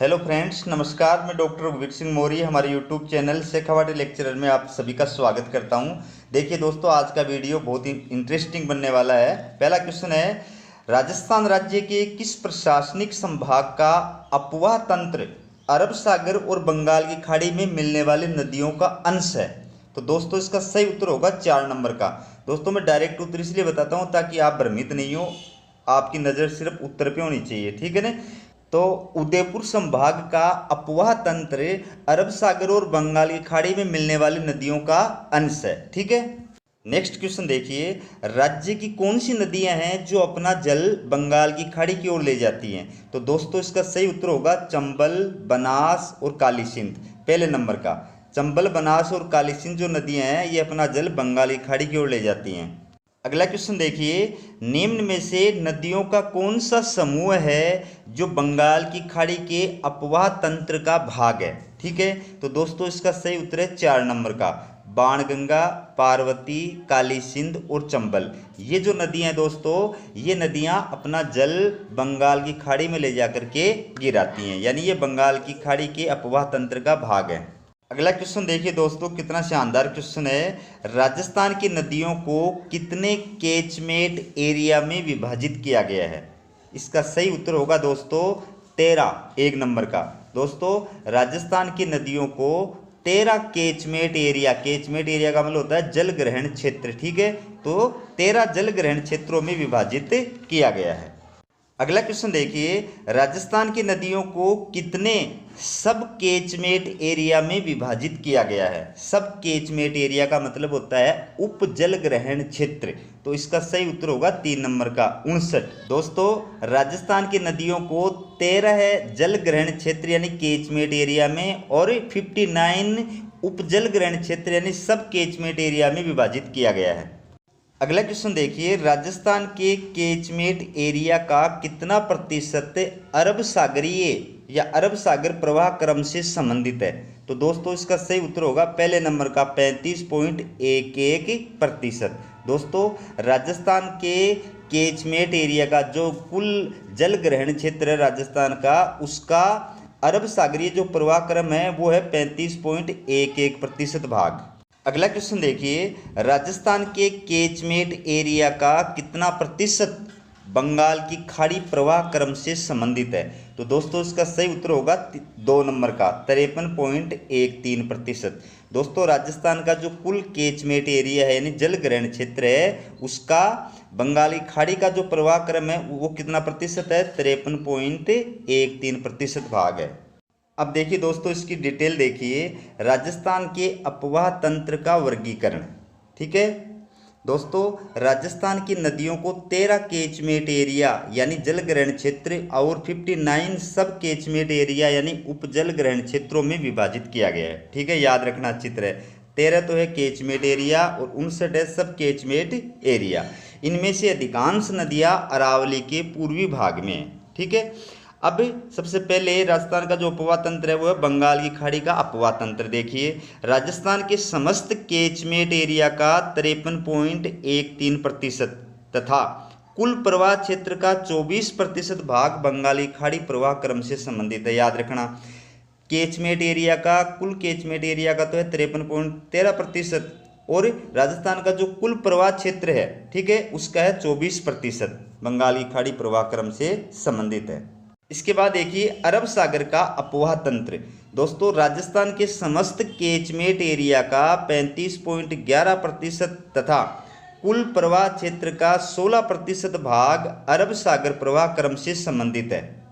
Hello friends, नमस्कार। मैं doctor रघुवीर सिंह मौर्य हमारे यूट्यूब चैनल शेखावाटी लेक्चरर में आप सभी का स्वागत करता हूं। देखिए दोस्तों, आज का वीडियो बहुत ही इंटरेस्टिंग बनने वाला है। पहला क्वेश्चन है, राजस्थान राज्य के किस प्रशासनिक संभाग का अपवाह तंत्र अरब सागर और बंगाल की खाड़ी में मिलने वाली नदियों का अंश है? तो दोस्तों इसका सही उत्तर होगा 4 नंबर का। दोस्तों मैं डायरेक्ट उत्तर इसलिए बताता हूँ ताकि आप भ्रमित नहीं हो, आपकी नज़र सिर्फ उत्तर पे होनी चाहिए, ठीक है ना। तो उदयपुर संभाग का अपवाह तंत्र अरब सागर और बंगाल की खाड़ी में मिलने वाली नदियों का अंश है, ठीक है। नेक्स्ट क्वेश्चन देखिए, राज्य की कौन सी नदियां हैं जो अपना जल बंगाल की खाड़ी की ओर ले जाती हैं? तो दोस्तों इसका सही उत्तर होगा चंबल, बनास और काली सिंध। पहले नंबर का चंबल, बनास और काली सिंध जो नदियां हैं ये अपना जल बंगाल की खाड़ी की ओर ले जाती हैं। अगला क्वेश्चन देखिए, निम्न में से नदियों का कौन सा समूह है जो बंगाल की खाड़ी के अपवाह तंत्र का भाग है? ठीक है, तो दोस्तों इसका सही उत्तर है 4 नंबर का बाणगंगा, पार्वती, काली सिंध और चंबल। ये जो नदियां हैं दोस्तों, ये नदियां अपना जल बंगाल की खाड़ी में ले जाकर के गिराती हैं, यानी ये बंगाल की खाड़ी के अपवाह तंत्र का भाग है। अगला क्वेश्चन देखिए दोस्तों, कितना शानदार क्वेश्चन है। राजस्थान की नदियों को कितने कैचमेंट एरिया में विभाजित किया गया है? इसका सही उत्तर होगा दोस्तों 13, 1 नंबर का। दोस्तों राजस्थान की नदियों को 13 कैचमेंट एरिया का मतलब होता है जल ग्रहण क्षेत्र, ठीक है। तो 13 जल ग्रहण क्षेत्रों में विभाजित किया गया है। अगला क्वेश्चन देखिए, राजस्थान की नदियों को कितने सब कैचमेंट एरिया में विभाजित किया गया है? सब कैचमेंट एरिया का मतलब होता है उप जल ग्रहण क्षेत्र। तो इसका सही उत्तर होगा 3 नंबर का 59। दोस्तों राजस्थान की नदियों को 13 जल ग्रहण क्षेत्र यानी कैचमेंट एरिया में और 59 उप जल ग्रहण क्षेत्र यानी सब कैचमेंट एरिया में विभाजित किया गया है। अगला क्वेश्चन देखिए, राजस्थान के कैचमेंट एरिया का कितना प्रतिशत अरब सागरीय या अरब सागर प्रवाह क्रम से संबंधित है? तो दोस्तों इसका सही उत्तर होगा पहले नंबर का 35.11%। दोस्तों राजस्थान के कैचमेंट एरिया का जो कुल जल ग्रहण क्षेत्र है राजस्थान का, उसका अरब सागरीय जो प्रवाह क्रम है वो है 35.11% भाग। अगला क्वेश्चन देखिए, राजस्थान के कैचमेंट एरिया का कितना प्रतिशत बंगाल की खाड़ी प्रवाह क्रम से संबंधित है? तो दोस्तों इसका सही उत्तर होगा 2 नंबर का 53.13%। दोस्तों राजस्थान का जो कुल कैचमेंट एरिया है यानी जल ग्रहण क्षेत्र है, उसका बंगाली खाड़ी का जो प्रवाह क्रम है वो कितना प्रतिशत है? 53.13% भाग है। अब देखिए दोस्तों इसकी डिटेल देखिए, राजस्थान के अपवाह तंत्र का वर्गीकरण, ठीक है। दोस्तों राजस्थान की नदियों को 13 कैचमेंट एरिया यानी जल ग्रहण क्षेत्र और 59 सब कैचमेंट एरिया यानी उपजल ग्रहण क्षेत्रों में विभाजित किया गया है, ठीक है। याद रखना अच्छी तरह, 13 तो है कैचमेंट एरिया और 59 है सब कैचमेंट एरिया। इनमें से अधिकांश नदियाँ अरावली के पूर्वी भाग में है, ठीक है। अब सबसे पहले राजस्थान का जो अपवाह तंत्र है वो है बंगाल की खाड़ी का अपवाह तंत्र। देखिए राजस्थान के समस्त कैचमेंट एरिया का 53.13% तथा कुल प्रवाह क्षेत्र का 24% भाग बंगाली खाड़ी प्रवाह क्रम से संबंधित है। याद रखना, कैचमेंट एरिया का कुल कैचमेंट एरिया का तो है 53.13% और राजस्थान का जो कुल प्रवाह क्षेत्र है, ठीक है, उसका है 24% बंगाली खाड़ी प्रवाह क्रम से संबंधित है। इसके बाद देखिए अरब सागर का अपवाह तंत्र। दोस्तों राजस्थान के समस्त कैचमेंट एरिया का 35.11% तथा कुल प्रवाह क्षेत्र का 16% भाग अरब सागर प्रवाह क्रम से संबंधित है।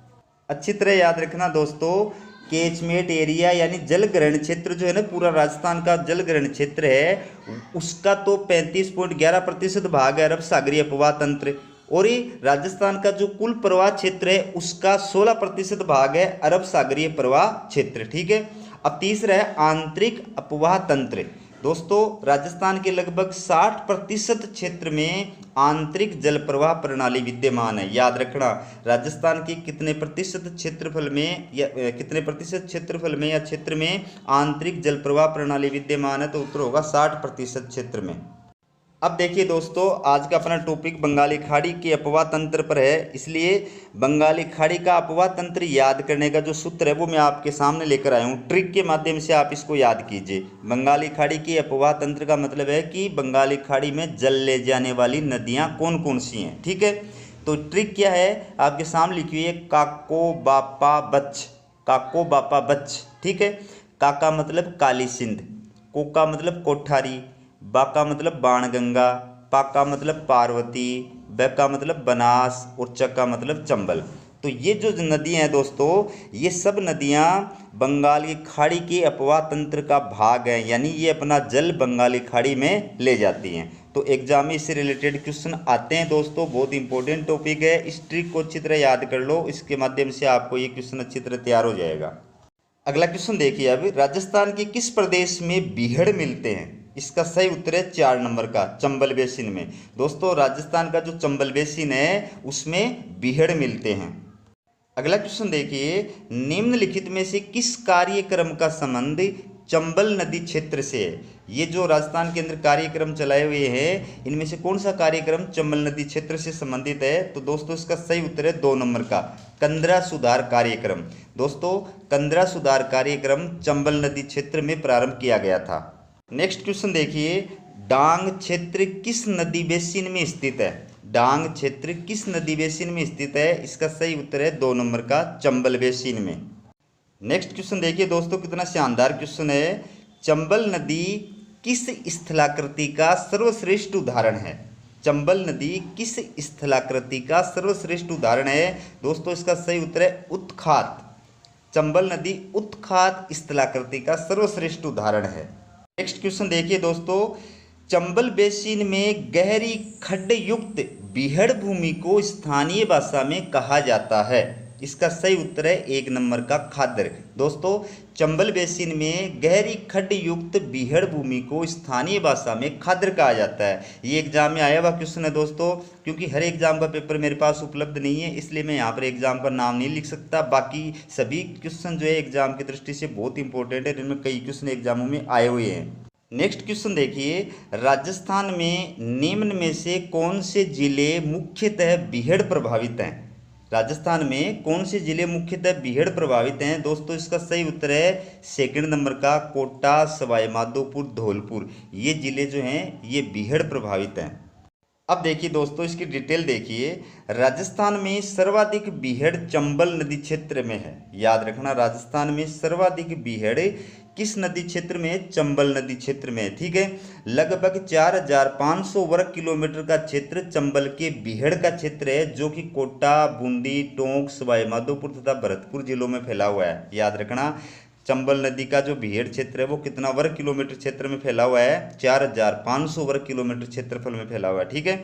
अच्छी तरह याद रखना दोस्तों, कैचमेंट एरिया यानी जल ग्रहण क्षेत्र जो है ना, पूरा राजस्थान का जल ग्रहण क्षेत्र है, उसका तो 35.11% भाग है अरब सागरीय अपवाह तंत्र, और ये राजस्थान का जो कुल प्रवाह क्षेत्र है उसका 16% भाग है अरब सागरीय प्रवाह क्षेत्र, ठीक है। अब तीसरा है आंतरिक अपवाह तंत्र। दोस्तों राजस्थान के लगभग 60% क्षेत्र में आंतरिक जल प्रवाह प्रणाली विद्यमान है। याद रखना, राजस्थान के कितने प्रतिशत क्षेत्रफल में या क्षेत्र में आंतरिक जल प्रवाह प्रणाली विद्यमान है? तो उत्तर होगा 60% क्षेत्र में। अब देखिए दोस्तों, आज का अपना टॉपिक बंगाली खाड़ी के अपवाह तंत्र पर है, इसलिए बंगाली खाड़ी का अपवाह तंत्र याद करने का जो सूत्र है वो मैं आपके सामने लेकर आया हूँ। ट्रिक के माध्यम से आप इसको याद कीजिए। बंगाली खाड़ी के अपवाह तंत्र का मतलब है कि बंगाली खाड़ी में जल ले जाने वाली नदियाँ कौन कौन सी हैं। ठीक है, तो ट्रिक क्या है आपके सामने लिखी हुई है, काको बापा बच। काको बापा बच, ठीक है। काका मतलब काली सिंध, को का मतलब कोठारी, बा का मतलब बाणगंगा, पा का मतलब पार्वती, ब का मतलब बनास और च का मतलब चंबल। तो ये जो नदियाँ हैं दोस्तों, ये सब नदियाँ बंगाल की खाड़ी के अपवाह तंत्र का भाग हैं, यानी ये अपना जल बंगाली खाड़ी में ले जाती हैं। तो एग्जाम में इससे रिलेटेड क्वेश्चन आते हैं दोस्तों, बहुत इंपॉर्टेंट टॉपिक है। इस ट्रिक को अच्छी तरह याद कर लो, इसके माध्यम से आपको ये क्वेश्चन अच्छी तरह तैयार हो जाएगा। अगला क्वेश्चन देखिए, अब राजस्थान के किस प्रदेश में बीहड़ मिलते हैं? इसका सही उत्तर है 4 नंबर का, चंबल बेसिन में। दोस्तों राजस्थान का जो चंबल बेसिन है उसमें बीहड़ मिलते हैं। अगला क्वेश्चन देखिए, निम्नलिखित में से किस कार्यक्रम का संबंध चंबल नदी क्षेत्र से है? ये जो राजस्थान के अंदर कार्यक्रम चलाए हुए हैं, इनमें से कौन सा कार्यक्रम चंबल नदी क्षेत्र से संबंधित है? तो दोस्तों इसका सही उत्तर है 2 नंबर का, कंदरा सुधार कार्यक्रम। दोस्तों कंदरा सुधार कार्यक्रम चंबल नदी क्षेत्र में प्रारंभ किया गया था। नेक्स्ट क्वेश्चन देखिए, डांग क्षेत्र किस नदी बेसिन में स्थित है? डांग क्षेत्र किस नदी बेसिन में स्थित है? इसका सही उत्तर है 2 नंबर का, चंबल बेसिन में। नेक्स्ट क्वेश्चन देखिए दोस्तों, कितना शानदार क्वेश्चन है। चंबल नदी किस स्थलाकृति का सर्वश्रेष्ठ उदाहरण है? चंबल नदी किस स्थलाकृति का सर्वश्रेष्ठ उदाहरण है? दोस्तों इसका सही उत्तर है उत्खात। चंबल नदी उत्खात स्थलाकृति का सर्वश्रेष्ठ उदाहरण है। नेक्स्ट क्वेश्चन देखिए दोस्तों, चंबल बेसिन में गहरी खड्ड युक्त बीहड़ भूमि को स्थानीय भाषा में कहा जाता है? इसका सही उत्तर है 1 नंबर का, खादर। दोस्तों चंबल बेसिन में गहरी खड्ड युक्त बीहड़ भूमि को स्थानीय भाषा में खादर कहा जाता है। ये एग्जाम में आया हुआ क्वेश्चन है दोस्तों, क्योंकि हर एग्जाम का पेपर मेरे पास उपलब्ध नहीं है, इसलिए मैं यहाँ पर एग्जाम का नाम नहीं लिख सकता। बाकी सभी क्वेश्चन जो है एग्जाम की दृष्टि से बहुत इंपॉर्टेंट है, जिनमें कई क्वेश्चन एग्जामों में आए हुए हैं। नेक्स्ट क्वेश्चन देखिए, राजस्थान में निम्न में से कौन से जिले मुख्यतः बीहड़ प्रभावित हैं? राजस्थान में कौन से जिले मुख्यतः बीहड़ प्रभावित हैं? दोस्तों इसका सही उत्तर है 2 नंबर का, कोटा, सवाई माधोपुर, धौलपुर। ये जिले जो हैं ये बीहड़ प्रभावित हैं। अब देखिए दोस्तों इसकी डिटेल देखिए, राजस्थान में सर्वाधिक बीहड़ चंबल नदी क्षेत्र में है। याद रखना, राजस्थान में सर्वाधिक बीहड़ किस नदी क्षेत्र में? चंबल नदी क्षेत्र में। ठीक है, लगभग 4500 वर्ग किलोमीटर का क्षेत्र चंबल के बीहड़ का क्षेत्र है, जो कि कोटा, बूंदी, टोंक, सवाई माधोपुर तथा भरतपुर जिलों में फैला हुआ है। याद रखना, चंबल नदी का जो बीहड़ क्षेत्र है वो कितना वर्ग किलोमीटर क्षेत्र में फैला हुआ है? 4500 वर्ग किलोमीटर क्षेत्रफल में फैला हुआ है। ठीक है,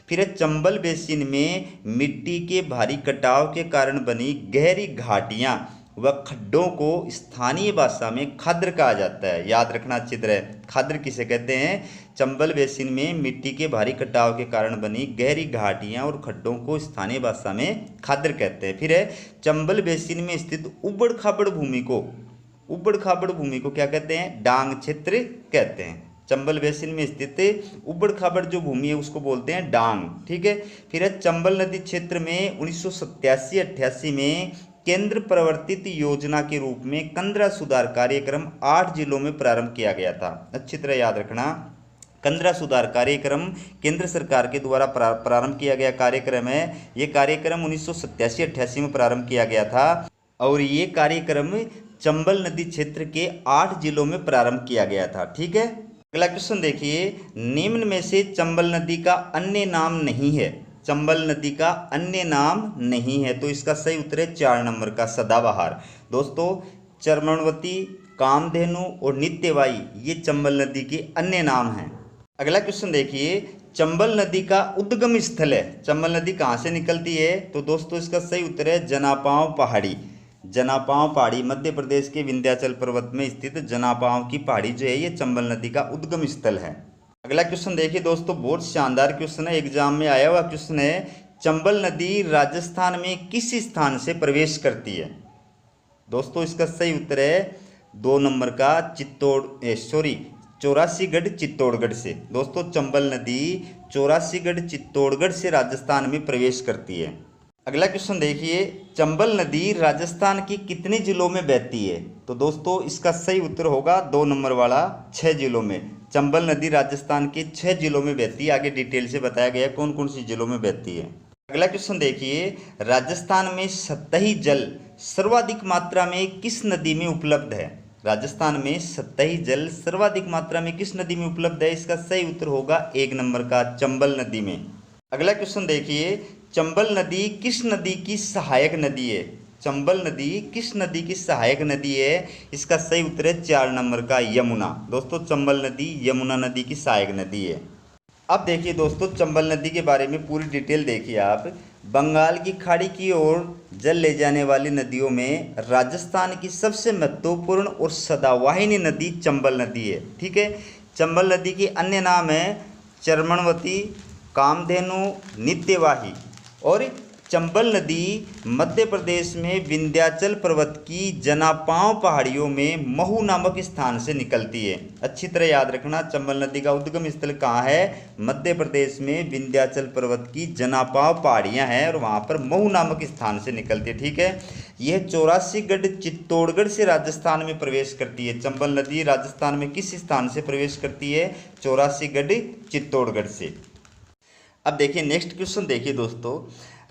फिर चंबल बेसिन में मिट्टी के भारी कटाव के कारण बनी गहरी घाटियां व खड्डों को स्थानीय भाषा में खाद्र कहा जाता है। याद रखना अच्छी तरह, खाद्र किसे कहते हैं? चंबल बेसिन में मिट्टी के भारी कटाव के कारण बनी गहरी घाटियां और खड्डों को स्थानीय भाषा में खाद्र कहते हैं। फिर है चंबल बेसिन में स्थित उबड़ खाबड़ भूमि को क्या कहते हैं? डांग क्षेत्र कहते हैं। चंबल बेसिन में स्थित उबड़ खाबड़ जो भूमि है उसको बोलते हैं डांग। ठीक है, फिर है चंबल नदी क्षेत्र में 1987-88 में केंद्र प्रवर्तित योजना के रूप में कंदरा सुधार कार्यक्रम 8 जिलों में प्रारंभ किया गया था। अच्छी तरह याद रखना, कंदरा सुधार कार्यक्रम केंद्र सरकार के द्वारा प्रारंभ किया गया कार्यक्रम है। ये कार्यक्रम 1987-88 में प्रारंभ किया गया था और ये कार्यक्रम चंबल नदी क्षेत्र के 8 जिलों में प्रारंभ किया गया था। ठीक है, अगला क्वेश्चन देखिए, निम्न में से चंबल नदी का अन्य नाम नहीं है। चंबल नदी का अन्य नाम नहीं है, तो इसका सही उत्तर है 4 नंबर का, सदाबहार। दोस्तों चर्मणवती, कामधेनु और नित्यवाई ये चंबल नदी के अन्य नाम हैं। अगला क्वेश्चन देखिए, चंबल नदी का उद्गम स्थल है। चंबल नदी कहाँ से निकलती है? तो दोस्तों इसका सही उत्तर है जनापांव पहाड़ी। जनापांव पहाड़ी मध्य प्रदेश के विंध्याचल पर्वत में स्थित जनापांव की पहाड़ी जो है ये चंबल नदी का उद्गम स्थल है। अगला क्वेश्चन देखिए दोस्तों, बहुत शानदार क्वेश्चन है, एग्जाम में आया हुआ क्वेश्चन है। चंबल नदी राजस्थान में किस स्थान से प्रवेश करती है? दोस्तों इसका सही उत्तर है 2 नंबर का, चौरासीगढ़ चित्तौड़गढ़ से। दोस्तों चंबल नदी चौरासीगढ़ चित्तौड़गढ़ से राजस्थान में प्रवेश करती है। अगला क्वेश्चन देखिए, चंबल नदी राजस्थान की कितने जिलों में बहती है? तो दोस्तों इसका सही उत्तर होगा 2 नंबर वाला, 6 जिलों में। चंबल नदी राजस्थान के 6 जिलों में बहती है। आगे डिटेल से बताया गया कौन कौन सी जिलों में बहती है। अगला क्वेश्चन देखिए, राजस्थान में सतही जल सर्वाधिक मात्रा में किस नदी में उपलब्ध है? राजस्थान में सतही जल सर्वाधिक मात्रा में किस नदी में उपलब्ध है? इसका सही उत्तर होगा 1 नंबर का, चंबल नदी में। अगला क्वेश्चन देखिए, चंबल नदी किस नदी की सहायक नदी है? चंबल नदी किस नदी की सहायक नदी है? इसका सही उत्तर है 4 नंबर का, यमुना। दोस्तों चंबल नदी यमुना नदी की सहायक नदी है। अब देखिए दोस्तों, चंबल नदी के बारे में पूरी डिटेल देखिए आप। बंगाल की खाड़ी की ओर जल ले जाने वाली नदियों में राजस्थान की सबसे महत्वपूर्ण और सदावाहिनी नदी चंबल नदी है। ठीक है, चंबल नदी के अन्य नाम है चर्मणवती, कामधेनु, नित्यवाही। और चंबल नदी मध्य प्रदेश में विंध्याचल पर्वत की जनापांव पहाड़ियों में महू नामक स्थान से निकलती है। अच्छी तरह याद रखना, चंबल नदी का उद्गम स्थल कहाँ है? मध्य प्रदेश में विंध्याचल पर्वत की जनापांव पहाड़ियाँ हैं और वहाँ पर महू नामक स्थान से निकलती है। ठीक है, यह चौरासीगढ़ चित्तौड़गढ़ से राजस्थान में प्रवेश करती है। चंबल नदी राजस्थान में किस स्थान से प्रवेश करती है? चौरासीगढ़ चित्तौड़गढ़ से। अब देखिए नेक्स्ट क्वेश्चन देखिए दोस्तों,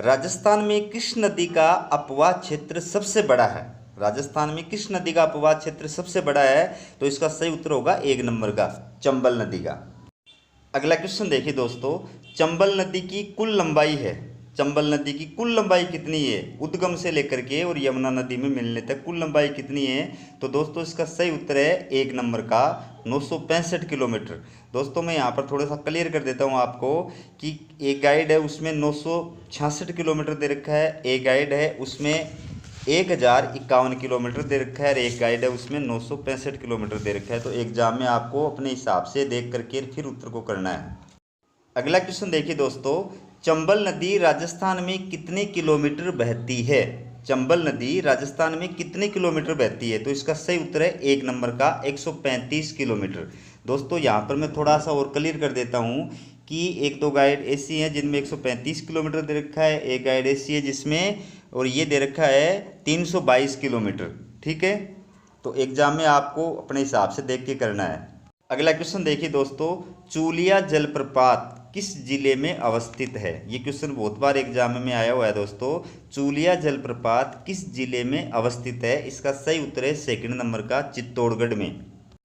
राजस्थान में किस नदी का अपवाह क्षेत्र सबसे बड़ा है? राजस्थान में किस नदी का अपवाह क्षेत्र सबसे बड़ा है? तो इसका सही उत्तर होगा 1 नंबर का, चंबल नदी का। अगला क्वेश्चन देखिए दोस्तों, चंबल नदी की कुल लंबाई है, चंबल नदी की कुल लंबाई कितनी है? उद्गम से लेकर के और यमुना नदी में मिलने तक कुल लंबाई कितनी है? तो दोस्तों इसका सही उत्तर है 1 नंबर का, 965 किलोमीटर। दोस्तों मैं यहाँ पर थोड़ा सा क्लियर कर देता हूँ आपको कि एक गाइड है उसमें 966 किलोमीटर दे रखा है, एक गाइड है उसमें 1051 किलोमीटर दे रखा है और एक गाइड है उसमें 965 किलोमीटर दे रखा है। तो एग्जाम में आपको अपने हिसाब से देख करके फिर उत्तर को करना है। अगला क्वेश्चन देखिए दोस्तों, चंबल नदी राजस्थान में कितने किलोमीटर बहती है? चंबल नदी राजस्थान में कितने किलोमीटर बहती है? तो इसका सही उत्तर है 1 नंबर का, 135 किलोमीटर। दोस्तों यहाँ पर मैं थोड़ा सा और क्लियर कर देता हूँ कि 1-2 गाइड ऐसी हैं जिनमें 135 किलोमीटर दे रखा है, एक गाइड ऐसी है जिसमें और ये दे रखा है 322 किलोमीटर। ठीक है, तो एग्जाम में आपको अपने हिसाब से देख के करना है। अगला क्वेश्चन देखिए दोस्तों, चूलिया जलप्रपात किस जिले में अवस्थित है? ये क्वेश्चन बहुत बार एग्जाम में आया हुआ है दोस्तों। चूलिया जलप्रपात किस जिले में अवस्थित है? इसका सही उत्तर है 2 नंबर का, चित्तौड़गढ़ में।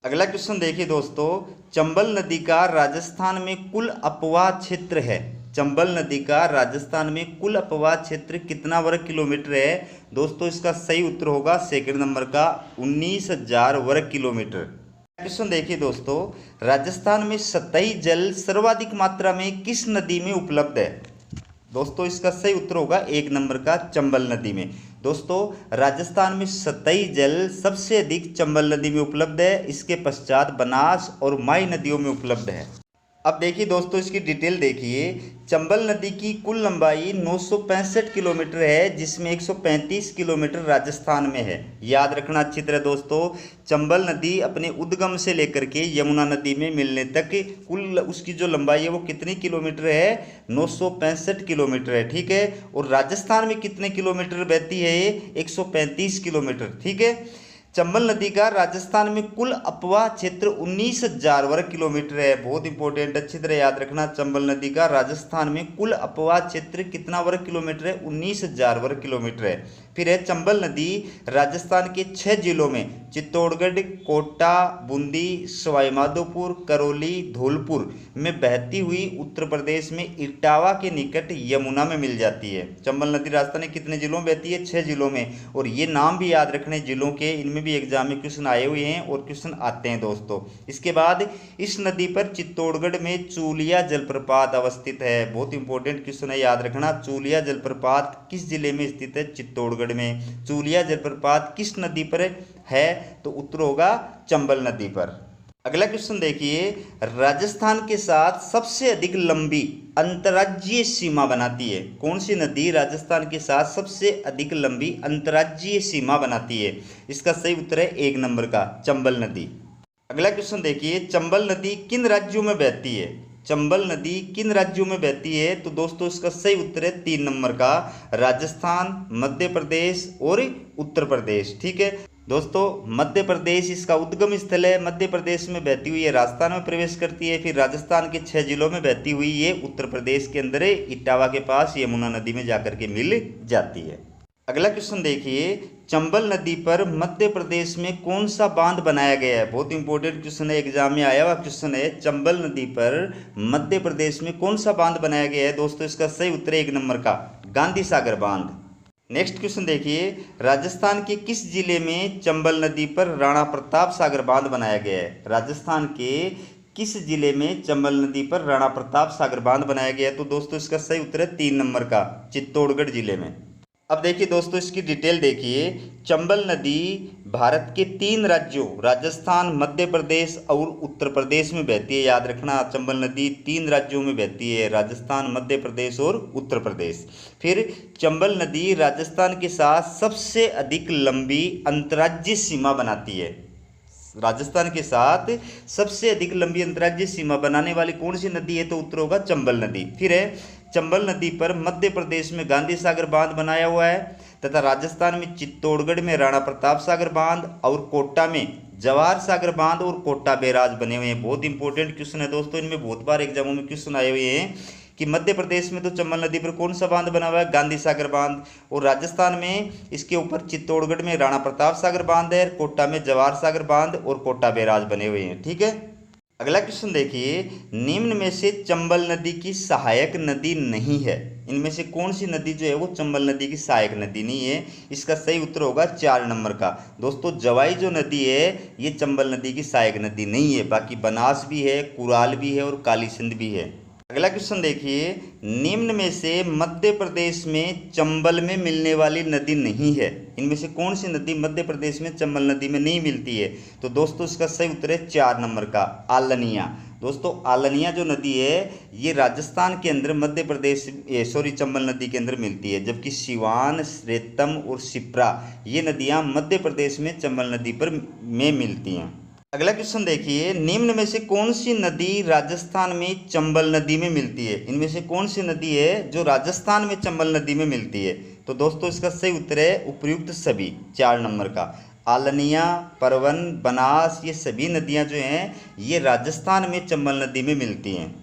अगला क्वेश्चन देखिए दोस्तों, चंबल नदी का राजस्थान में कुल अपवाह क्षेत्र है। चंबल नदी का राजस्थान में कुल अपवाह क्षेत्र कितना वर्ग किलोमीटर है? दोस्तों इसका सही उत्तर होगा 2 नंबर का, 19,000 वर्ग किलोमीटर। क्वेश्चन देखिए दोस्तों, राजस्थान में सतही जल सर्वाधिक मात्रा में किस नदी में उपलब्ध है? दोस्तों इसका सही उत्तर होगा 1 नंबर का, चंबल नदी में। दोस्तों राजस्थान में सतही जल सबसे अधिक चंबल नदी में उपलब्ध है, इसके पश्चात बनास और माई नदियों में उपलब्ध है। अब देखिए दोस्तों इसकी डिटेल देखिए, चंबल नदी की कुल लंबाई 965 किलोमीटर है, जिसमें 135 किलोमीटर राजस्थान में है। याद रखना अच्छी तरह दोस्तों, चंबल नदी अपने उद्गम से लेकर के यमुना नदी में मिलने तक कुल उसकी जो लंबाई है वो कितनी किलोमीटर है? 965 किलोमीटर है। ठीक है, और राजस्थान में कितने किलोमीटर बहती है? 135 किलोमीटर। ठीक है, चंबल नदी का राजस्थान में कुल अपवाह क्षेत्र 19,000 वर्ग किलोमीटर है। बहुत इंपॉर्टेंट, अच्छी तरह याद रखना, चंबल नदी का राजस्थान में कुल अपवाह क्षेत्र कितना वर्ग किलोमीटर है? 19,000 वर्ग किलोमीटर है। फिर है चंबल नदी राजस्थान के 6 जिलों में चित्तौड़गढ़, कोटा, बूंदी, सवाईमाधोपुर, करौली, धौलपुर में बहती हुई उत्तर प्रदेश में इटावा के निकट यमुना में मिल जाती है। चंबल नदी राजस्थान के कितने जिलों में बहती है? 6 जिलों में। और ये नाम भी याद रखने जिलों के, इनमें भी एग्जाम में क्वेश्चन आए हुए हैं और क्वेश्चन आते हैं दोस्तों। इसके बाद इस नदी पर चित्तौड़गढ़ में चूलिया जलप्रपात अवस्थित है। बहुत इंपॉर्टेंट क्वेश्चन है, याद रखना। चूलिया जलप्रपात किस जिले में स्थित है? चित्तौड़गढ़ में। चूलिया जलप्रपात किस नदी पर है? तो उत्तर होगा चंबल नदी पर। अगला क्वेश्चन देखिए, राजस्थान के साथ सबसे अधिक लंबी अंतर्राज्यीय सीमा बनाती है? कौन सी नदी राजस्थान के साथ सबसे अधिक लंबी अंतर्राज्यीय सीमा बनाती है? इसका सही उत्तर है 1 नंबर का, चंबल नदी। अगला क्वेश्चन देखिए, चंबल नदी किन राज्यों में बहती है? चंबल नदी किन राज्यों में बहती है? तो दोस्तों इसका सही उत्तर है 3 नंबर का, राजस्थान, मध्य प्रदेश और उत्तर प्रदेश। ठीक है दोस्तों, मध्य प्रदेश इसका उद्गम स्थल है। मध्य प्रदेश में बहती हुई ये राजस्थान में प्रवेश करती है, फिर राजस्थान के 6 जिलों में बहती हुई ये उत्तर प्रदेश के अंदर इटावा के पास यमुना नदी में जाकर के मिल जाती है। अगला क्वेश्चन देखिए, चंबल नदी पर मध्य प्रदेश में कौन सा बांध बनाया गया है? बहुत इंपॉर्टेंट क्वेश्चन है, एग्जाम में आया हुआ क्वेश्चन है। चंबल नदी पर मध्य प्रदेश में कौन सा बांध बनाया गया है? दोस्तों इसका सही उत्तर है 1 नंबर का, गांधी सागर बांध। नेक्स्ट क्वेश्चन देखिए, राजस्थान के किस जिले में चंबल नदी पर राणा प्रताप सागर बांध बनाया गया है? राजस्थान के किस जिले में चंबल नदी पर राणा प्रताप सागर बांध बनाया गया है? तो दोस्तों इसका सही उत्तर है 3 नंबर का, चित्तौड़गढ़ जिले में। अब देखिए दोस्तों इसकी डिटेल देखिए, चंबल नदी भारत के 3 राज्यों राजस्थान, मध्य प्रदेश और उत्तर प्रदेश में बहती है। याद रखना, चंबल नदी 3 राज्यों में बहती है, राजस्थान, मध्य प्रदेश और उत्तर प्रदेश। फिर चंबल नदी राजस्थान के साथ सबसे अधिक लंबी अंतर्राज्यीय सीमा बनाती है। राजस्थान के साथ सबसे अधिक लंबी अंतर्राज्यीय सीमा बनाने वाली कौन सी नदी है? तो उत्तर होगा चंबल नदी। फिर है, चंबल नदी पर मध्य प्रदेश में गांधी सागर बांध बनाया हुआ है, तथा राजस्थान में चित्तौड़गढ़ में राणा प्रताप सागर बांध और कोटा में जवाहर सागर बांध और कोटा बैराज बने हुए हैं। बहुत इंपॉर्टेंट क्वेश्चन है दोस्तों, इनमें बहुत बार एग्जामों में क्वेश्चन आए हुए हैं कि मध्य प्रदेश में तो चंबल नदी पर कौन सा बांध बना हुआ है? गांधी सागर बांध। और राजस्थान में इसके ऊपर चित्तौड़गढ़ में राणा प्रताप सागर बांध है, कोटा में जवाहर सागर बांध और कोटा बैराज बने हुए हैं। ठीक है, अगला क्वेश्चन देखिए, निम्न में से चंबल नदी की सहायक नदी नहीं है। इनमें से कौन सी नदी जो है वो चंबल नदी की सहायक नदी नहीं है? इसका सही उत्तर होगा 4 नंबर का। दोस्तों जवाई जो नदी है ये चंबल नदी की सहायक नदी नहीं है, बाकी बनास भी है, कुराल भी है और काली सिंध भी है। अगला क्वेश्चन देखिए, निम्न में से मध्य प्रदेश में चंबल में मिलने वाली नदी नहीं है। इनमें से कौन सी नदी मध्य प्रदेश में चंबल नदी में नहीं मिलती है? तो दोस्तों इसका सही उत्तर है 4 नंबर का, आलनिया। दोस्तों आलनिया जो नदी है ये राजस्थान के अंदर मध्य प्रदेश चंबल नदी के अंदर मिलती है, जबकि सिवान, रेतम और शिप्रा ये नदियाँ मध्य प्रदेश में चंबल नदी पर में मिलती हैं। अगला क्वेश्चन देखिए, निम्न में से कौन सी नदी राजस्थान में चंबल नदी में मिलती है? इनमें से कौन सी नदी है जो राजस्थान में चंबल नदी में मिलती है? तो दोस्तों इसका सही उत्तर है उपयुक्त सभी, 4 नंबर का। आलनिया, परवन, बनास ये सभी नदियां जो हैं ये राजस्थान में चंबल नदी में मिलती हैं।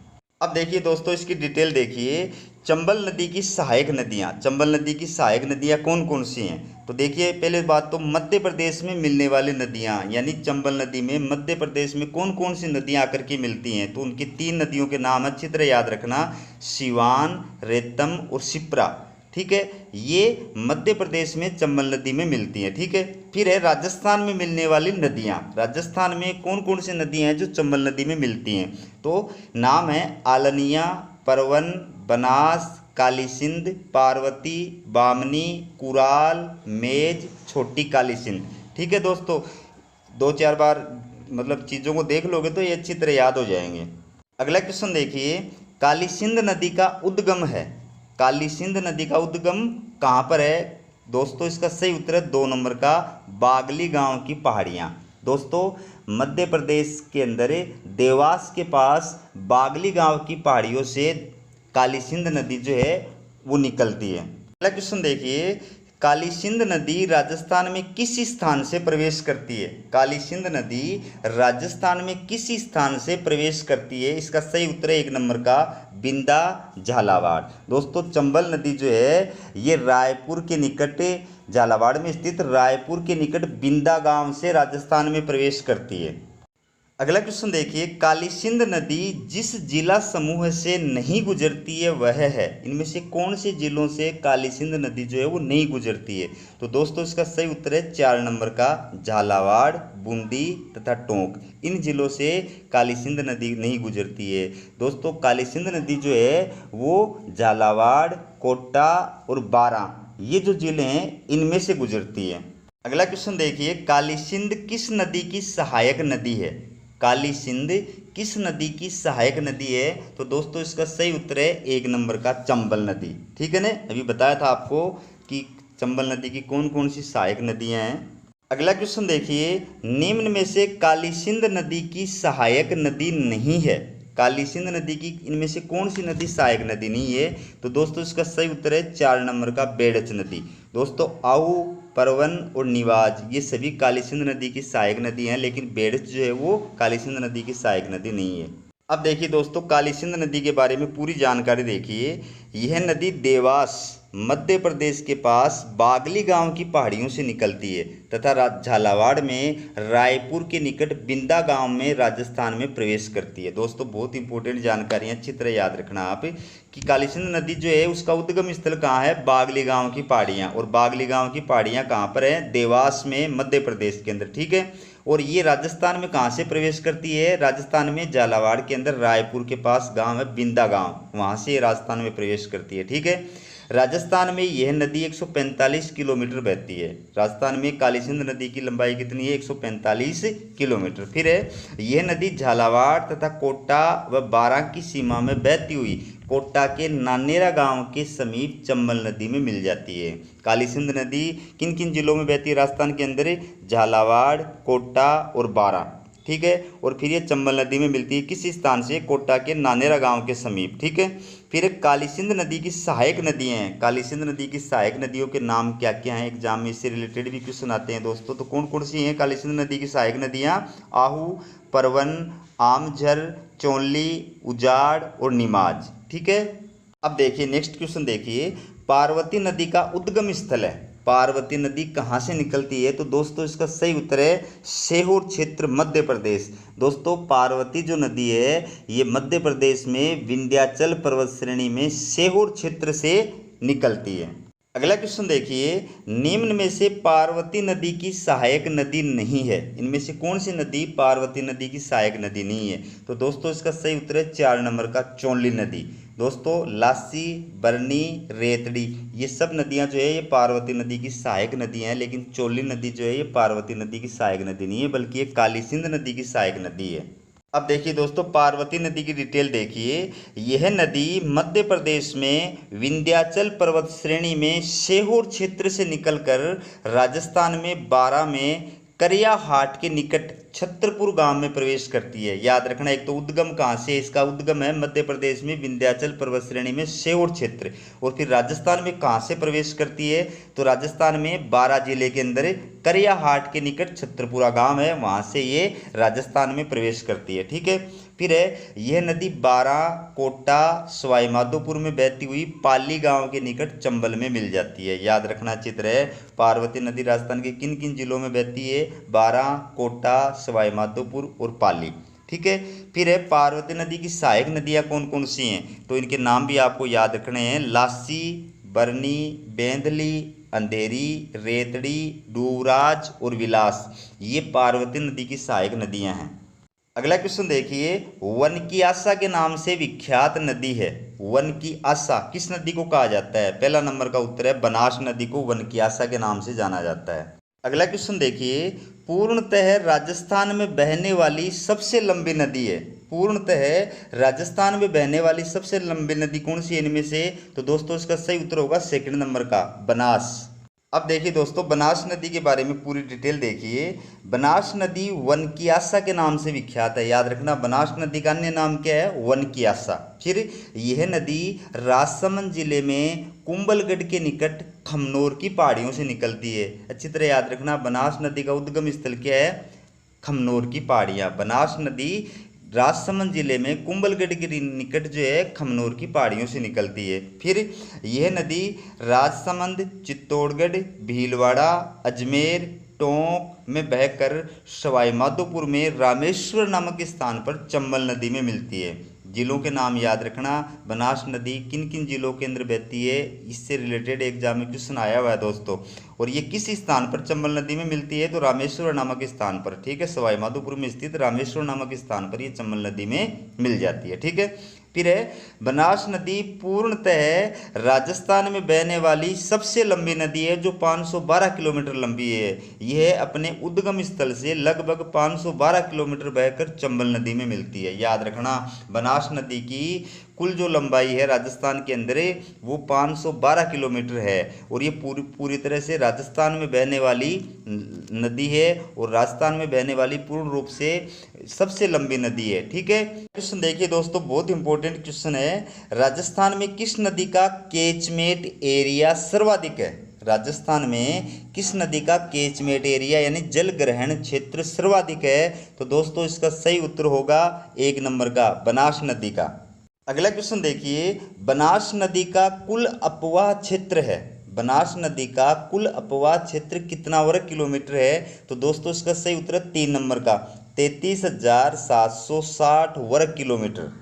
अब देखिए दोस्तों इसकी डिटेल देखिए, चंबल नदी की सहायक नदियाँ, चंबल नदी की सहायक नदियाँ कौन कौन सी हैं? तो देखिए पहले बात तो मध्य प्रदेश में मिलने वाली नदियाँ, यानी चंबल नदी में मध्य प्रदेश में कौन कौन सी नदियाँ आकर के मिलती हैं? तो उनकी 3 नदियों के नाम अच्छी तरह याद रखना, सिवान, रेतम और शिप्रा। ठीक है, ये मध्य प्रदेश में चंबल नदी में मिलती हैं। ठीक है, फिर है राजस्थान में मिलने वाली नदियाँ। राजस्थान में कौन कौन सी नदियाँ हैं जो चंबल नदी में मिलती हैं? तो नाम है आलनिया, परवन, बनास, काली सिंध, पार्वती, बामनी, कुराल, मेज, छोटी काली सिंध। ठीक है दोस्तों, 2-4 बार मतलब चीज़ों को देख लोगे तो ये अच्छी तरह याद हो जाएंगे। अगला क्वेश्चन देखिए, काली सिंध नदी का उद्गम है, काली सिंध नदी का उद्गम कहाँ पर है? दोस्तों इसका सही उत्तर है 2 नंबर का, बागली गांव की पहाड़ियाँ। दोस्तों मध्य प्रदेश के अंदर देवास के पास बागली गांव की पहाड़ियों से काली सिंध नदी जो है वो निकलती है। अगला क्वेश्चन देखिए, काली सिंध नदी राजस्थान में किस स्थान से प्रवेश करती है? काली सिंध नदी राजस्थान में किस स्थान से प्रवेश करती है? इसका सही उत्तर है 1 नंबर का, बिंदा, झालावाड़। दोस्तों चंबल नदी जो है ये रायपुर के निकट, झालावाड़ में स्थित रायपुर के निकट बिंदा गांव से राजस्थान में प्रवेश करती है। अगला क्वेश्चन देखिए, काली सिंध नदी जिस जिला समूह से नहीं गुजरती है वह है। इनमें से कौन से जिलों से काली सिंध नदी जो है वो नहीं गुजरती है? तो दोस्तों इसका सही उत्तर है 4 नंबर का, झालावाड़, बूंदी तथा टोंक। इन जिलों से काली सिंध नदी नहीं गुजरती है। दोस्तों काली सिंध नदी जो है वो झालावाड़, कोटा और बारां ये जो जिले हैं इनमें से गुजरती है। अगला क्वेश्चन देखिए, काली सिंध किस नदी की सहायक नदी है? काली सिंध किस नदी की सहायक नदी है? तो दोस्तों इसका सही उत्तर है 1 नंबर का, चंबल नदी। ठीक है ना, अभी बताया था आपको कि चंबल नदी की कौन कौन सी सहायक नदियां हैं। अगला क्वेश्चन देखिए, निम्न में से काली सिंध नदी की सहायक नदी नहीं है। काली सिंध नदी की इनमें से कौन सी नदी सहायक नदी नहीं है? तो दोस्तों इसका सही उत्तर है 4 नंबर का बेड़च नदी। दोस्तों आहू, परवन और निवाज ये सभी काली सिंध नदी की सहायक नदी हैं, लेकिन बेड़च जो है वो काली सिंध नदी की सहायक नदी नहीं है। अब देखिए दोस्तों, काली सिंध नदी के बारे में पूरी जानकारी देखिए। यह नदी देवास मध्य प्रदेश के पास बागली गांव की पहाड़ियों से निकलती है तथा झालावाड़ में रायपुर के निकट बिंदा गांव में राजस्थान में प्रवेश करती है। दोस्तों बहुत इंपॉर्टेंट जानकारी है, अच्छी तरह याद रखना आप कि काली सिंध नदी जो है उसका उद्गम स्थल कहाँ है? बागली गांव की पहाड़ियाँ। और बागली गांव की पहाड़ियाँ कहाँ पर है? देवास में, मध्य प्रदेश के अंदर, ठीक है। और ये राजस्थान में कहाँ से प्रवेश करती है? राजस्थान में झालावाड़ के अंदर रायपुर के पास गांव है बिंदा गांव, वहाँ से ये राजस्थान में प्रवेश करती है, ठीक है। राजस्थान में यह नदी 145 किलोमीटर बहती है। राजस्थान में काली सिंध नदी की लंबाई कितनी है? 145 किलोमीटर। फिर है यह नदी झालावाड़ तथा कोटा व बारां की सीमा में बहती हुई कोटा के नानेरा गांव के समीप चंबल नदी में मिल जाती है। काली सिंध नदी किन किन जिलों में बहती है राजस्थान के अंदर? झालावाड़, कोटा और बारां, ठीक है। और फिर ये चंबल नदी में मिलती है किस स्थान से? कोटा के नानेरा गांव के समीप, ठीक है। फिर काली सिंध नदी की सहायक नदियाँ हैं। काली सिंध नदी की सहायक नदियों के नाम क्या क्या हैं? एग्जाम में इससे रिलेटेड भी क्वेश्चन आते हैं दोस्तों। तो कौन कौन सी हैं काली सिंध नदी की सहायक नदियाँ? आहू, परवन, आमझर, चौली, उजाड़ और निमाज, ठीक है। अब देखिए नेक्स्ट क्वेश्चन देखिए, पार्वती नदी का उद्गम स्थल है। पार्वती नदी कहाँ से निकलती है? तो दोस्तों इसका सही उत्तर है सीहोर क्षेत्र, मध्य प्रदेश। दोस्तों पार्वती जो नदी है ये मध्य प्रदेश में विंध्याचल पर्वत श्रेणी में सीहोर क्षेत्र से निकलती है। अगला क्वेश्चन देखिए, निम्न में से पार्वती नदी की सहायक नदी नहीं है। इनमें से कौन सी नदी पार्वती नदी की सहायक नदी नहीं है? तो दोस्तों इसका सही उत्तर है 4 नंबर का चौली नदी। दोस्तों लासी, बरनी, रेतड़ी ये सब नदियां जो है ये पार्वती नदी की सहायक नदियां हैं, लेकिन चौली नदी जो है ये पार्वती नदी की सहायक नदी नहीं है, बल्कि ये काली सिंध नदी की सहायक नदी है। अब देखिए दोस्तों पार्वती नदी की डिटेल देखिए। यह नदी मध्य प्रदेश में विंध्याचल पर्वत श्रेणी में सीहोर क्षेत्र से निकलकर राजस्थान में बारां में करियाहाट के निकट छतरपुर गांव में प्रवेश करती है। याद रखना, एक तो उद्गम कहाँ से? इसका उद्गम है मध्य प्रदेश में विंध्याचल पर्वत श्रेणी में सीहोर क्षेत्र। और फिर राजस्थान में कहाँ से प्रवेश करती है? तो राजस्थान में बारां जिले के अंदर करियाहाट के निकट छतरपुरा गांव है, वहाँ से ये राजस्थान में प्रवेश करती है, ठीक है। फिर है यह नदी बारां, कोटा, सवाई माधोपुर में बहती हुई पाली गांव के निकट चंबल में मिल जाती है। याद रखना चित्र है, पार्वती नदी राजस्थान के किन किन जिलों में बहती है? बारां, कोटा, सवाई माधोपुर और पाली, ठीक है। फिर है पार्वती नदी की सहायक नदियाँ कौन कौन सी हैं? तो इनके नाम भी आपको याद रखने हैं। लासी, बरनी, बेंदली, अंधेरी, रेतड़ी, डूराज और विलास ये पार्वती नदी की सहायक नदियाँ हैं। अगला क्वेश्चन देखिए, वन की आशा के नाम से विख्यात नदी है। वन की आशा किस नदी को कहा जाता है? पहला नंबर का उत्तर है बनास नदी को वन की आशा के नाम से जाना जाता है। अगला क्वेश्चन देखिए, पूर्णतः राजस्थान में बहने वाली सबसे लंबी नदी है। पूर्णतः राजस्थान में बहने वाली सबसे लंबी नदी कौन सी है इनमें से? तो दोस्तों इसका सही उत्तर होगा सेकंड नंबर का बनास। अब देखिए दोस्तों बनास नदी के बारे में पूरी डिटेल देखिए। बनास नदी वन की आशा के नाम से विख्यात है। याद रखना, बनास नदी का अन्य नाम क्या है? वन की आशा। फिर यह नदी राजसमंद जिले में कुंभलगढ़ के निकट खमनोर की पहाड़ियों से निकलती है। अच्छी तरह याद रखना, बनास नदी का उद्गम स्थल क्या है? खमनोर की पहाड़ियाँ। बनास नदी राजसमंद जिले में कुंभलगढ़ के निकट जो है खमनोर की पहाड़ियों से निकलती है। फिर यह नदी राजसमंद, चित्तौड़गढ़, भीलवाड़ा, अजमेर, टोंक में बहकर सवाई माधोपुर में रामेश्वर नामक स्थान पर चंबल नदी में मिलती है। जिलों के नाम याद रखना, बनास नदी किन किन जिलों के अंदर बहती है, इससे रिलेटेड एग्जाम में क्वेश्चन आया हुआ है दोस्तों। और ये किस स्थान पर चंबल नदी में मिलती है? तो रामेश्वर नामक स्थान पर, ठीक है। सवाई माधोपुर में स्थित रामेश्वर नामक स्थान पर ये चंबल नदी में मिल जाती है, ठीक है। फिर है बनास नदी पूर्णतः राजस्थान में बहने वाली सबसे लंबी नदी है जो 512 किलोमीटर लंबी है। यह अपने उद्गम स्थल से लगभग 512 किलोमीटर बहकर चंबल नदी में मिलती है। याद रखना, बनास नदी की कुल जो लंबाई है राजस्थान के अंदर वो 512 किलोमीटर है और ये पूरी तरह से राजस्थान में बहने वाली नदी है और राजस्थान में बहने वाली पूर्ण रूप से सबसे लंबी नदी है। ठीक है, क्वेश्चन देखिए दोस्तों, बहुत इंपॉर्टेंट क्वेश्चन है। राजस्थान में किस नदी का कैचमेंट एरिया सर्वाधिक है? राजस्थान में किस नदी का कैचमेंट एरिया यानी जल ग्रहण क्षेत्र सर्वाधिक है? तो दोस्तों इसका सही उत्तर होगा 1 नंबर का बनास नदी का। अगला क्वेश्चन देखिए, बनास नदी का कुल अपवाह क्षेत्र है। बनास नदी का कुल अपवाह क्षेत्र कितना वर्ग किलोमीटर है? तो दोस्तों इसका सही उत्तर है 3 नंबर का 33,760 वर्ग किलोमीटर।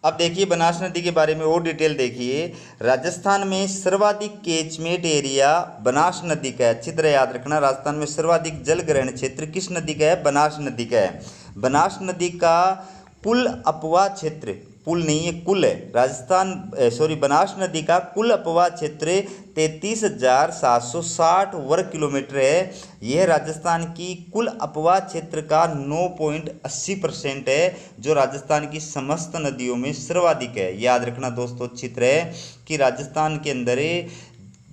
अब देखिए बनास नदी के बारे में और डिटेल देखिए। राजस्थान में सर्वाधिक कैचमेंट एरिया बनास नदी का है। अच्छी तरह याद रखना, राजस्थान में सर्वाधिक जल ग्रहण क्षेत्र किस नदी का है? बनास नदी का है। बनास नदी का कुल अपवाह क्षेत्र, पुल नहीं है कुल है, बनास नदी का कुल अपवाह क्षेत्र 33,760 वर्ग किलोमीटर है। यह राजस्थान की कुल अपवाह क्षेत्र का 9.80% है जो राजस्थान की समस्त नदियों में सर्वाधिक है। याद रखना दोस्तों अच्छी तरह कि राजस्थान के अंदर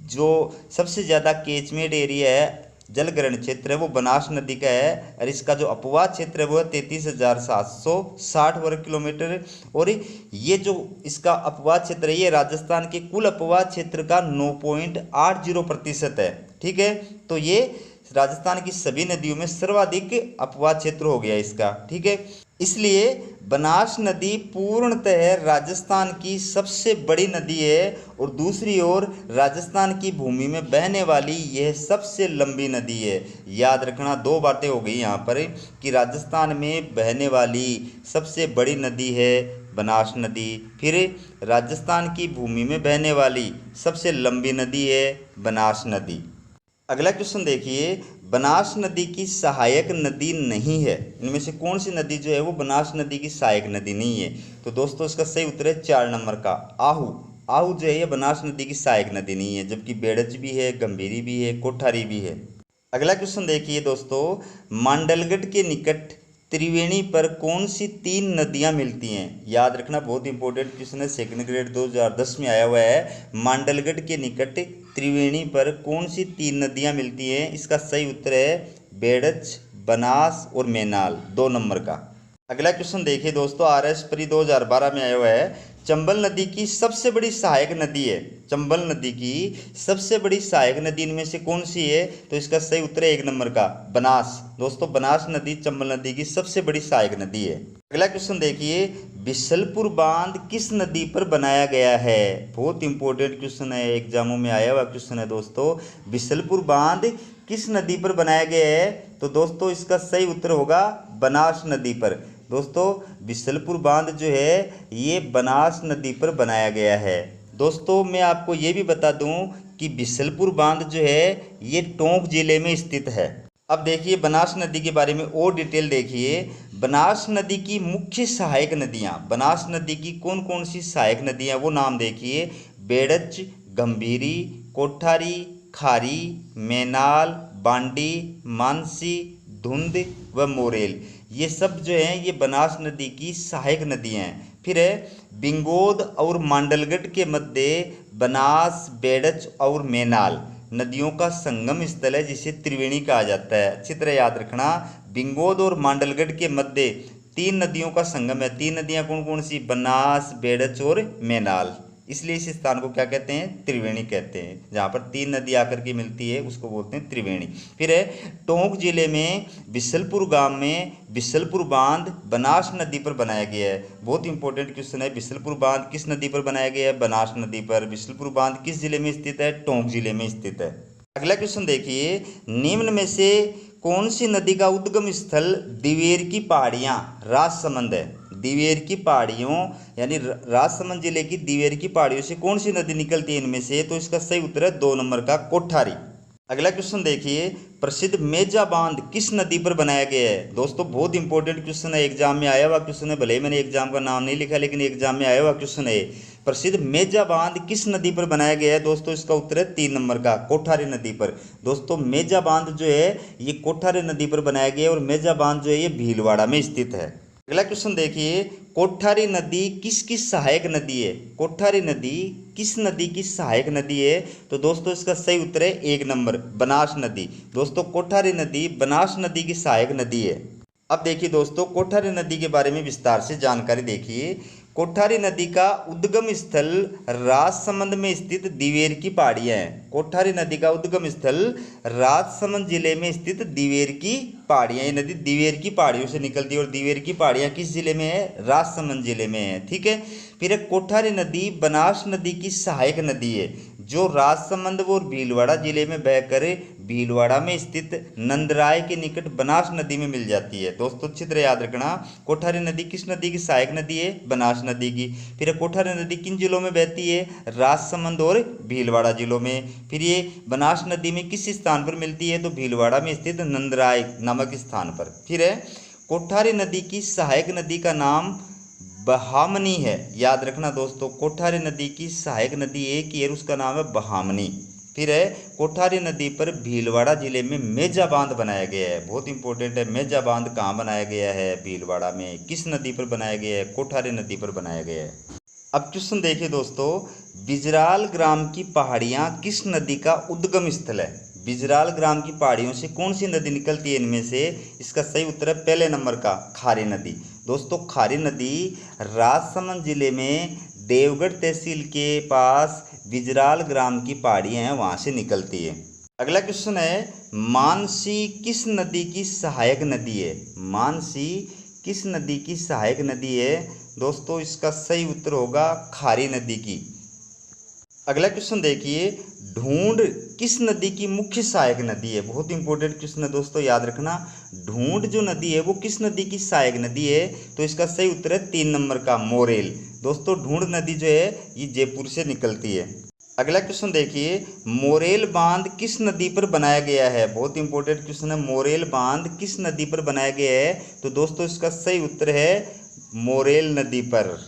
जो सबसे ज़्यादा कैचमेंट एरिया है, जल ग्रहण क्षेत्र है, वो बनास नदी का है और इसका जो अपवाह क्षेत्र है वो है 33,760 वर्ग किलोमीटर। और ये जो इसका अपवाह क्षेत्र है ये राजस्थान के कुल अपवाह क्षेत्र का 9.80% है। ठीक है, तो ये राजस्थान की सभी नदियों में सर्वाधिक अपवाह क्षेत्र हो गया इसका। ठीक है, इसलिए बनास नदी पूर्णतः राजस्थान की सबसे बड़ी नदी है और दूसरी ओर राजस्थान की भूमि में बहने वाली यह सबसे लंबी नदी है। याद रखना, 2 बातें हो गई यहाँ पर कि राजस्थान में बहने वाली सबसे बड़ी नदी है बनास नदी, फिर राजस्थान की भूमि में बहने वाली सबसे लंबी नदी है बनास नदी। अगला क्वेश्चन देखिए, बनास नदी की सहायक नदी नहीं है। इनमें से कौन सी नदी जो है वो बनास नदी की सहायक नदी नहीं है? तो दोस्तों इसका सही उत्तर है 4 नंबर का आहू। आहू जो है ये बनास नदी की सहायक नदी नहीं है, जबकि बेड़च भी है, गंभीरी भी है, कोठारी भी है। अगला क्वेश्चन देखिए दोस्तों, मांडलगढ़ के निकट त्रिवेणी पर कौन सी 3 नदियां मिलती हैं? याद रखना, बहुत इंपॉर्टेंट क्वेश्चन है, 2nd ग्रेड 2010 में आया हुआ है। मांडलगढ़ के निकट त्रिवेणी पर कौन सी 3 नदियां मिलती हैं? इसका सही उत्तर है बेड़च, बनास और मेनाल, 2 नंबर का। अगला क्वेश्चन देखिए दोस्तों, RS प्री 2012 में आया हुआ है। चंबल नदी की सबसे बड़ी सहायक नदी है। चंबल नदी की सबसे बड़ी सहायक नदी इनमें से कौन सी है? तो इसका सही उत्तर है 1 नंबर का बनास। दोस्तों बनास नदी चंबल नदी की सबसे बड़ी सहायक नदी है। अगला क्वेश्चन देखिए, बिशलपुर बांध किस नदी पर बनाया गया है? बहुत इंपॉर्टेंट क्वेश्चन है, एग्जामों में आया हुआ क्वेश्चन है दोस्तों। बिशलपुर बांध किस नदी पर बनाया गया है? तो दोस्तों इसका सही उत्तर होगा बनास नदी पर। दोस्तों बिशलपुर बांध जो है ये बनास नदी पर बनाया गया है। दोस्तों मैं आपको ये भी बता दूं कि बिशलपुर बांध जो है ये टोंक जिले में स्थित है। अब देखिए बनास नदी के बारे में और डिटेल देखिए। बनास नदी की मुख्य सहायक नदियाँ, बनास नदी की कौन कौन सी सहायक नदियाँ वो नाम देखिए। बेड़च, गंभीरी, कोठारी, खारी, मेनाल, बांडी, मानसी, धुंध व मोरेल, ये सब जो हैं ये बनास नदी की सहायक नदियाँ हैं। फिर है बिंगोद और मांडलगढ़ के मध्य बनास, बेड़च और मेनाल नदियों का संगम स्थल है जिसे त्रिवेणी कहा जाता है। अच्छी तरह याद रखना, बिंगोद और मांडलगढ़ के मध्य 3 नदियों का संगम है। 3 नदियाँ कौन कौन सी? बनास, बेड़च और मेनाल। इसलिए इस स्थान को क्या कहते हैं? त्रिवेणी कहते हैं। जहाँ पर 3 नदी आकर के मिलती है उसको बोलते हैं त्रिवेणी। फिर है टोंक जिले में बिशलपुर गांव में बिशलपुर बांध बनास नदी पर बनाया गया है। बहुत इंपॉर्टेंट क्वेश्चन है। बिशलपुर बांध किस नदी पर बनाया गया है? बनास नदी पर। बिशलपुर बांध किस जिले में स्थित है? टोंक जिले में स्थित है। अगला क्वेश्चन देखिए, निम्न में से कौन सी नदी का उद्गम स्थल दिवेर की पहाड़ियाँ राजसमंद है? दिवेर की पहाड़ियों यानी राजसमंद जिले की दिवेर की पहाड़ियों से कौन सी नदी निकलती है इनमें से? तो इसका सही उत्तर है 2 नंबर का कोठारी। अगला क्वेश्चन देखिए, प्रसिद्ध मेजा बांध किस नदी पर बनाया गया है। दोस्तों बहुत इंपॉर्टेंट क्वेश्चन है, एग्जाम में आया हुआ क्वेश्चन है, भले ही मैंने एग्जाम का नाम नहीं लिखा लेकिन एग्जाम में आया हुआ क्वेश्चन है। प्रसिद्ध मेजा बांध किस नदी पर बनाया गया है। दोस्तों इसका उत्तर है 3 नंबर का, कोठारी नदी पर। दोस्तों मेजा बांध जो है ये कोठारी नदी पर बनाया गया है और मेजा बांध जो है ये भीलवाड़ा में स्थित है। अगला क्वेश्चन देखिए, कोठारी नदी किसकी सहायक नदी है। कोठारी नदी किस नदी की सहायक नदी है। तो दोस्तों इसका सही उत्तर है 1 नंबर, बनास नदी। दोस्तों कोठारी नदी बनास नदी की सहायक नदी है। अब देखिए दोस्तों, कोठारी नदी के बारे में विस्तार से जानकारी देखिए। कोठारी नदी का उद्गम स्थल राजसमंद में स्थित दिवेर की पहाड़ियां हैं। कोठारी नदी का उद्गम स्थल राजसमंद जिले में स्थित दिवेर की पहाड़ियां। ये नदी दिवेर की पहाड़ियों से निकलती है और दिवेर की पहाड़ियां किस जिले में है, राजसमंद जिले में है। ठीक है, फिर कोठारी नदी बनास नदी की सहायक नदी है जो राजसमंद और भीलवाड़ा जिले में बहकर भीलवाड़ा में स्थित नंदराय के निकट बनास नदी में मिल जाती है। दोस्तों अच्छी तरह याद रखना, कोठारी नदी किस नदी की सहायक नदी है, बनास नदी की। फिर कोठारी नदी किन जिलों में बहती है, राजसमंद और भीलवाड़ा जिलों में। फिर ये बनास नदी में किस स्थान पर मिलती है, तो भीलवाड़ा में स्थित नंदराय नामक स्थान पर। फिर है कोठारी नदी की सहायक नदी का नाम बहामनी है। याद रखना दोस्तों, कोठारी नदी की सहायक नदी एक ही है, उसका नाम है बहामनी। फिर है कोठारी नदी पर भीलवाड़ा जिले में मेजा बांध बनाया गया है। बहुत इंपॉर्टेंट है, मेजा बांध कहाँ बनाया गया है, भीलवाड़ा में। किस नदी पर बनाया गया है, कोठारी नदी पर बनाया गया है। अब क्वेश्चन देखिए दोस्तों, बिजराल ग्राम की पहाड़ियाँ किस नदी का उद्गम स्थल है। बिजराल ग्राम की पहाड़ियों से कौन सी नदी निकलती है इनमें से। इसका सही उत्तर है पहले नंबर का, खारी नदी। दोस्तों खारी नदी राजसमंद जिले में देवगढ़ तहसील के पास बिजराल ग्राम की पहाड़ियाँ हैं, वहाँ से निकलती है। अगला क्वेश्चन है, मानसी किस नदी की सहायक नदी है। मानसी किस नदी की सहायक नदी है। दोस्तों इसका सही उत्तर होगा खारी नदी की। अगला क्वेश्चन देखिए, ढूंढ किस नदी की मुख्य सहायक नदी है। बहुत इंपॉर्टेंट क्वेश्चन है दोस्तों, याद रखना। ढूंढ जो नदी है वो किस नदी की सहायक नदी है, तो इसका सही उत्तर है 3 नंबर का, मोरेल। दोस्तों ढूंढ नदी जो है ये जयपुर से निकलती है। अगला क्वेश्चन देखिए, मोरेल बांध किस नदी पर बनाया गया है। बहुत इंपॉर्टेंट क्वेश्चन है, मोरेल बांध किस नदी पर बनाया गया है। तो दोस्तों इसका सही उत्तर है मोरेल नदी पर।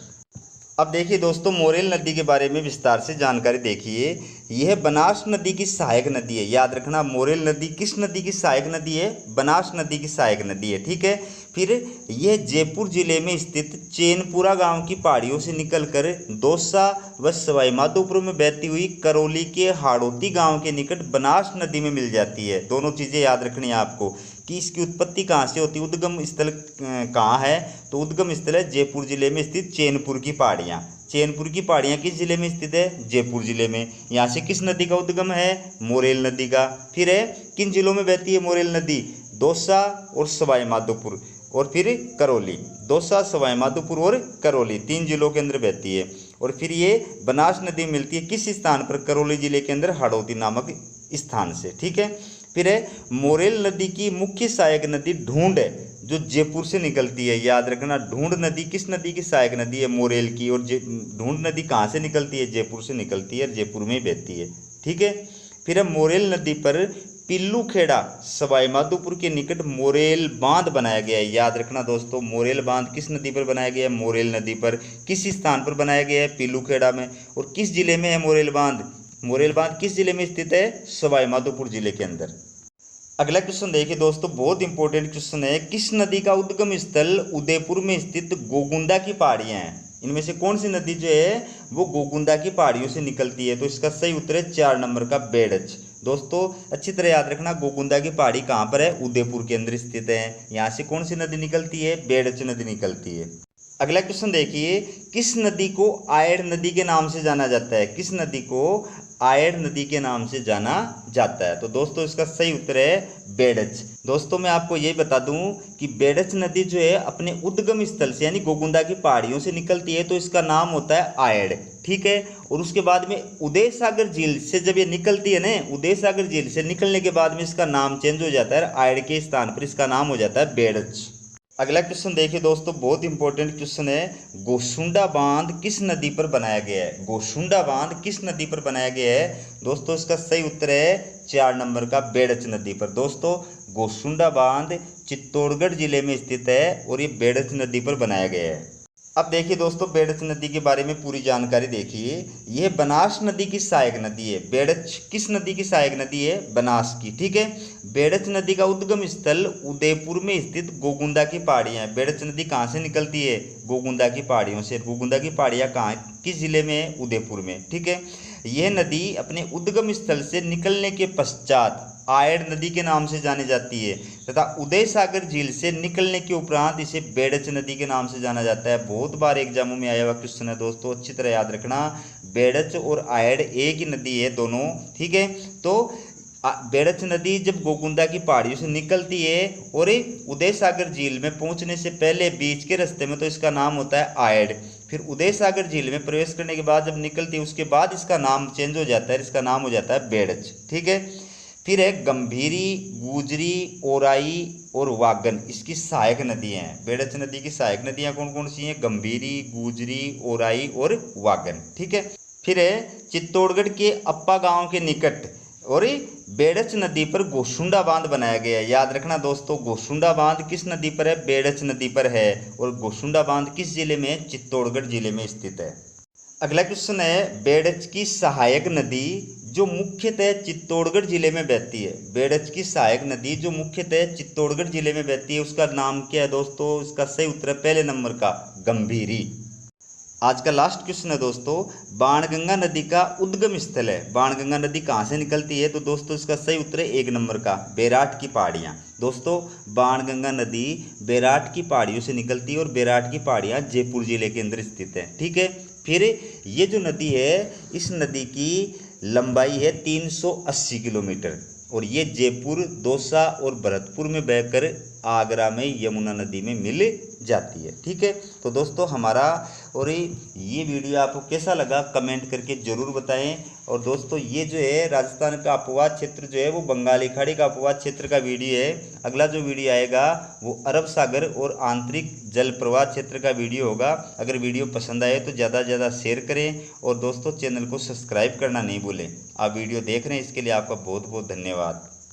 अब देखिए दोस्तों, मोरेल नदी के बारे में विस्तार से जानकारी देखिए। यह बनास नदी की सहायक नदी है। याद रखना, मोरेल नदी किस नदी की सहायक नदी है, बनास नदी की सहायक नदी है। ठीक है, फिर यह जयपुर जिले में स्थित चैनपुरा गांव की पहाड़ियों से निकलकर दौसा व सवाई माधोपुर में बहती हुई करौली के हाड़ौती गांव के निकट बनास नदी में मिल जाती है। दोनों चीज़ें याद रखनी है आपको कि इसकी उत्पत्ति कहाँ से होती है, उद्गम स्थल कहाँ है। तो उद्गम स्थल है जयपुर जिले में स्थित चैनपुर की पहाड़ियाँ। चैनपुर की पहाड़ियाँ किस जिले में स्थित है, जयपुर जिले में। यहाँ से किस नदी का उद्गम है, मोरेल नदी का। फिर है किन जिलों में बहती है मोरेल नदी, दौसा और सवाई माधोपुर और फिर करौली। दौसा, सवाई माधोपुर और करौली 3 जिलों के अंदर बहती है। और फिर ये बनास नदी मिलती है किस स्थान पर, करौली जिले के अंदर हाड़ौती नामक स्थान से। ठीक है, फिर है मोरेल नदी की मुख्य सहायक नदी ढूंढ है जो जयपुर से निकलती है। याद रखना, ढूंढ नदी किस नदी की सहायक नदी है, मोरेल की। और ढूंढ नदी कहाँ से निकलती है, जयपुर से निकलती है, जयपुर में ही बहती है। ठीक है, फिर है मोरेल नदी पर पिल्लू खेड़ा सवाई माधोपुर के निकट मोरेल बांध बनाया गया है। याद रखना दोस्तों, मोरेल बांध किस नदी पर बनाया गया है, मोरेल नदी पर। किस स्थान पर बनाया गया है, पिल्लू खेड़ा में। और किस जिले में है मोरेल बांध, मोरेल बांध किस जिले में स्थित है, सवाई माधोपुर जिले के अंदर। अगला क्वेश्चन देखिए दोस्तों, बहुत इंपॉर्टेंट क्वेश्चन है। किस नदी का उद्गम स्थल उदयपुर में स्थित गोगुंदा की पहाड़ियां हैं। इनमें से कौन सी नदी जो है वो गोगुंदा की पहाड़ियों से निकलती है। तो इसका सही उत्तर है 4 नंबर का, बेड़च। दोस्तों अच्छी तरह याद रखना, गोगुंदा की पहाड़ी कहाँ पर है, उदयपुर के अंदर स्थित है। यहाँ से कौन सी नदी निकलती है, बेड़च नदी निकलती है। अगला क्वेश्चन देखिए, किस नदी को आयड़ नदी के नाम से जाना जाता है। किस नदी को आयड़ नदी के नाम से जाना जाता है। तो दोस्तों इसका सही उत्तर है बेड़च। दोस्तों मैं आपको ये बता दूं कि बेड़च नदी जो है अपने उद्गम स्थल से यानी गोगुंदा की पहाड़ियों से निकलती है, तो इसका नाम होता है आयड़। ठीक है, और उसके बाद में उदय सागर झील से जब ये निकलती है ना, उदय सागर झील से निकलने के बाद में इसका नाम चेंज हो जाता है, आयड़ के स्थान पर इसका नाम हो जाता है बेड़च। अगला क्वेश्चन देखिए दोस्तों, बहुत इंपॉर्टेंट क्वेश्चन है। गोशुंडा बांध किस नदी पर बनाया गया है? गोशुंडा बांध किस नदी पर बनाया गया है? दोस्तों इसका सही उत्तर है 4 नंबर का बेड़च नदी पर। दोस्तों गोशुंडा बांध चित्तौड़गढ़ जिले में स्थित है और ये बेड़च नदी पर बनाया गया है। अब देखिए दोस्तों, बेड़च नदी के बारे में पूरी जानकारी देखिए। यह बनास नदी की सहायक नदी है। बेड़च किस नदी की सहायक नदी है? बनास की। ठीक है। बेड़च नदी का उद्गम स्थल उदयपुर में स्थित गोगुंदा की पहाड़ियाँ हैं। बेड़च नदी कहाँ से निकलती है? गोगुंदा की पहाड़ियों से। गोगुंदा की पहाड़ियाँ कहाँ, किस जिले में है? उदयपुर में। ठीक है। यह नदी अपने उद्गम स्थल से निकलने के पश्चात आयड़ नदी के नाम से जानी जाती है तथा उदय सागर झील से निकलने के उपरांत इसे बेड़च नदी के नाम से जाना जाता है। बहुत बार एग्जामों में आया हुआ क्वेश्चन है दोस्तों, अच्छी तरह याद रखना। बेड़च और आयड़ एक ही नदी है दोनों। ठीक है। तो बेड़च नदी जब गोगुंदा की पहाड़ियों से निकलती है और उदय सागर झील में पहुंचने से पहले बीच के रास्ते में, तो इसका नाम होता है आयड़। फिर उदय सागर झील में प्रवेश करने के बाद जब निकलती है उसके बाद इसका नाम चेंज हो जाता है, इसका नाम हो जाता है बेड़च। ठीक है। फिर है गंभीरी, गुजरी, ओराई और वागन इसकी सहायक नदियाँ हैं। बेड़च नदी की सहायक नदियाँ कौन कौन सी हैं? गंभीरी, गुजरी, ओराई और वागन। ठीक है। फिर है चित्तौड़गढ़ के अप्पा गांव के निकट और बेड़च नदी पर गोशुंडा बांध बनाया गया है। याद रखना दोस्तों, गोशुंडा बांध किस नदी पर है? बेड़च नदी पर है। और गोशुंडा बांध किस जिले में है? चित्तौड़गढ़ जिले में स्थित है। अगला क्वेश्चन है, बेड़च की सहायक नदी जो मुख्यतः चित्तौड़गढ़ जिले में बहती है। बेड़च की सहायक नदी जो मुख्यतः चित्तौड़गढ़ जिले में बहती है उसका नाम क्या है दोस्तों? इसका सही उत्तर है पहले नंबर का गंभीरी। आज का लास्ट क्वेश्चन है दोस्तों, बाणगंगा नदी का उद्गम स्थल है। बाणगंगा नदी कहाँ से निकलती है? तो दोस्तों इसका सही उत्तर है 1 नंबर का बैराट की पहाड़ियाँ। दोस्तों बाणगंगा नदी बैराट की पहाड़ियों से निकलती है और बैराट की पहाड़ियाँ जयपुर जिले के अंदर स्थित है। ठीक है। फिर ये जो नदी है, इस नदी की लंबाई है 380 किलोमीटर और ये जयपुर, दौसा और भरतपुर में बहकर आगरा में यमुना नदी में मिल जाती है। ठीक है। तो दोस्तों हमारा और ये वीडियो आपको कैसा लगा कमेंट करके ज़रूर बताएं। और दोस्तों ये जो है राजस्थान का अपवाद क्षेत्र जो है वो बंगाली खाड़ी का अपवाद क्षेत्र का वीडियो है। अगला जो वीडियो आएगा वो अरब सागर और आंतरिक जल प्रवाह क्षेत्र का वीडियो होगा। अगर वीडियो पसंद आए तो ज़्यादा से ज़्यादा शेयर करें और दोस्तों चैनल को सब्सक्राइब करना नहीं भूलें। आप वीडियो देख रहे हैं इसके लिए आपका बहुत बहुत धन्यवाद।